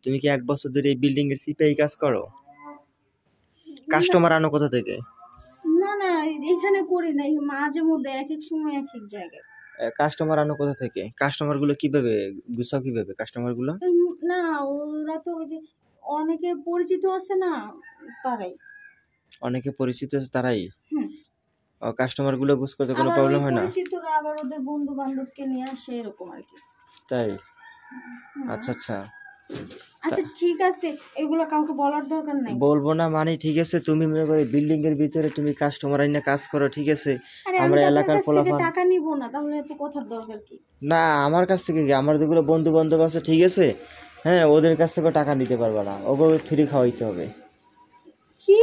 তুমি কি 1 বছর ধরে এই বিল্ডিং এর সিপিআই কাজ করো? কাস্টমার আনো কোথা থেকে? না না, এখানে করি না, মাঝে মধ্যে এক এক সময় এক এক জায়গায়। কাস্টমার আনো কোথা থেকে? কাস্টমার গুলো কিভাবে গুছাও, কিভাবে কাস্টমার গুলো? না, ওরা তো ওই যে অনেকে পরিচিত আছে না, তারাই। অনেকে পরিচিত আছে তারাই? হুম। কাস্টমার গুলো গুছ করতে কোনো আবার প্রবলেম ওই হয় না? পরিচিতরা আবার ওদের বন্ধু বান্ধবকে নিয়ে আসে, এরকম আর কি। তাই? হুম। আচ্ছা আচ্ছা। আচ্ছা ঠিক আছে, এগুলো কাউকে বলার দরকার নাই। বলবো না মানে ঠিক আছে, তুমি মনে করো বিল্ডিং এর ভিতরে তুমি কাস্টমার আইনা কাজ করো, ঠিক আছে? আরে আমি আমরা তো আপনার এলাকার কাছ থেকে পোলাপান। টাকা নিব না, তাহলে এত কথার দরকার কি? না আমার কাছ থেকে কি, আমার যেগুলো বন্ধু বান্ধব আছে ঠিক আছে, হ্যাঁ ওদের কাছ থেকে টাকা নিতে পারবে না, ওগুলো ফ্রি খাওয়াইতে হবে। কি?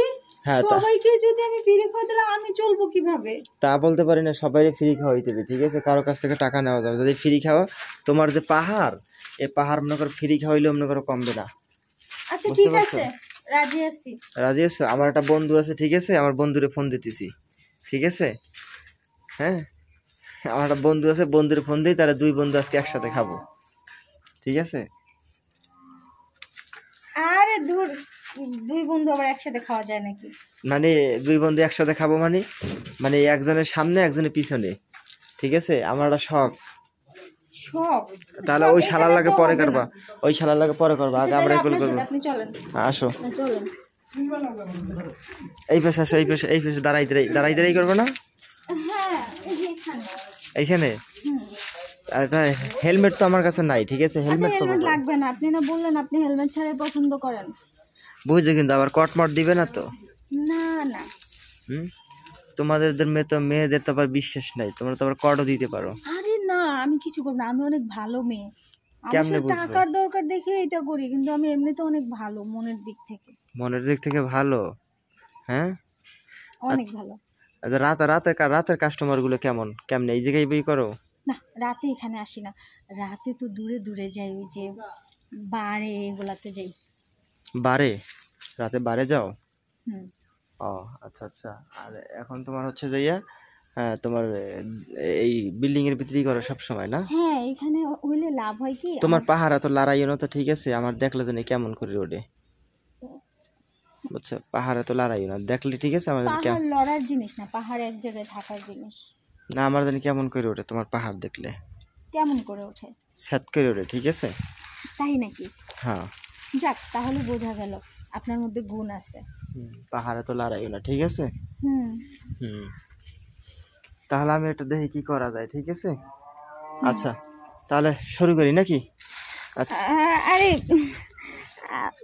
হ্যাঁ সবাইকে যদি আমি ফ্রি খাওয়া দিলে আমি চলবো কিভাবে? তা বলতে পারি না, সবাই ফ্রি খাওয়াইতে হবে, ঠিক আছে? কারো কাছ থেকে টাকা নেওয়া যাবে যদি ফ্রি খাওয়া। তোমার যে পাহাড়, এই পাহাড় মনে করো ফ্রি খাওয়াইলেও মনে করো কমবে না। আচ্ছা বুঝতে ঠিক পারছো? আছে, রাজি আছি। রাজি আছো? আমার একটা বন্ধু আছে ঠিক আছে, আমার বন্ধুরে ফোন দিতেছি, ঠিক আছে? হ্যাঁ আমার একটা বন্ধু আছে, বন্ধুরে ফোন দিই, তাহলে 2 বন্ধু আজকে একসাথে খাবো, ঠিক আছে? আরে দূর, দুই বন্ধু আবার একসাথে খাওয়া যায় নাকি? মানে 2 বন্ধু একসাথে খাবো মানে, মানে একজনের সামনে একজনের পিছনে, ঠিক আছে? আমার একটা শখ। সব তাহলে ওই শালার লাগে পরে করবা, ওই শালার লাগে পরে করবা, আগে আমরা এগুলো করবো। আপনি চলেন। আসো চলেন। এই পাশে আসো, এই পাশে, এই পাশে দাঁড়াই দাঁড়াই দাঁড়াই দাঁড়াই করবে না হ্যাঁ, এই যে এখানে। এইখানে? হুম। আর হেলমেট তো আমার কাছে নাই, ঠিক আছে? আচ্ছা হেলমেট তো হেলমেট লাগবে না, আপনি না বললেন আপনি হেলমেট ছাড়াই পছন্দ করেন। বুঝছো, কিন্তু আবার কটমট দিবে না তো? না না। হুম, তোমাদের মেয়ে তো, মেয়েদের তো আবার বিশ্বাস নাই, তোমরা তো আবার কটও দিতে পারো। আরে না, আমি কিছু করব না, আমি অনেক ভালো মেয়ে। আমার কেমনে শুধু বুঝবো? টাকার দরকার দেখে এটা করি, কিন্তু আমি এমনিতে অনেক ভালো মনের দিক থেকে। মনের দিক থেকে ভালো? হ্যাঁ। অনেক ভালো। আচ্ছা রাতের কাস্টমার গুলো কেমন, কেমনে এই জায়গায় বই করো? না, রাতে এখানে আসি না, রাতে তো দূরে দূরে যাই, ওই যে বারে এগুলাতে যাই। বারে? রাতে বারে যাও? হুম। ও আচ্ছা আচ্ছা। আর এখন তোমার হচ্ছে যে ইয়া, হ্যাঁ তোমার এই বিল্ডিং এর ভিতরেই করো সব সময় না? হ্যাঁ, এখানে হইলে লাভ হয় কি, তোমার পাহাড় এত লড়াইও না তো, ঠিক আছে? আমার দেখলে জানি কেমন করে ওঠে, বুঝছো? পাহাড়ে তো লড়াইও না, দেখলে ঠিক আছে আমার জানি পাহাড় লড়ার জিনিস না, পাহাড় এক জায়গায় থাকার জিনিস। না, আমার জানি কেমন করে ওঠে তোমার পাহাড় দেখলে, কেমন করে ওঠে? স্যাত করে ওঠে, ঠিক আছে? তাই নাকি? হ্যাঁ। যাক, তাহলে বোঝা গেল আপনার মধ্যে গুণ আছে। পাহাড়ে তো লড়াইও না, ঠিক আছে? হুম। হুম, তাহলে আমি একটু দেখি কি করা যায়, ঠিক আছে? আচ্ছা তাহলে শুরু করি নাকি? আচ্ছা আরে